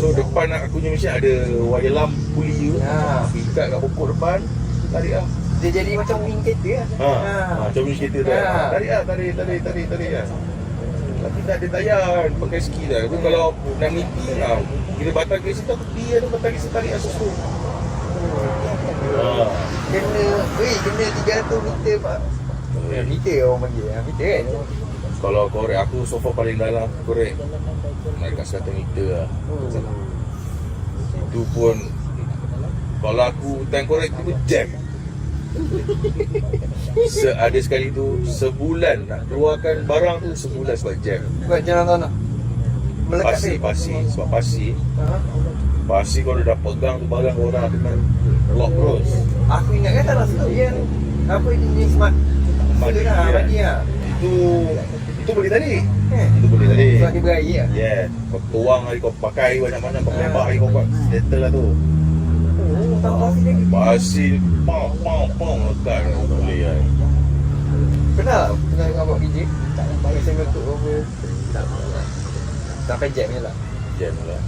So depan aku punya mesin ada wire lamp puli tu. Aku ikat kat pokok depan, tarik lah. Dia jadi macam wing kereta lah. Macam ni kereta tu. Tarik lah, tarik lah. Tapi tak ada tayar kan, pakai ski dah. Tapi kalau nak meeting tau, kira batang kereta tu aku pergi ada batang kereta tarik lah susu. Kena 300 meter pak. Meter orang panggil. Meter kan? Kalau korek aku sofa paling dalam korek naik kat 100 meter lah. Itu pun kalau aku time korek tu jam. Ada sekali tu sebulan nak keluarkan barang tu sebulan sebab jam. Buat jalan tanah. Pasir sebab pasir kalau dah pegang tu barang orang memang lock terus. Aku ingat kan tanah situ yang apa jenis smart bagi lah. Itu boleh tarik. Itu boleh tarik. Itu ada berair lah. Yeah. Kau tuang hari kau pakai banyak-banyak, kau lembak hari kau buat settle lah tu. Pasir pau lekat boleh kan. Pernah buat kerja tak sampai meletup apa. Sampai jam je lah. Jam lah.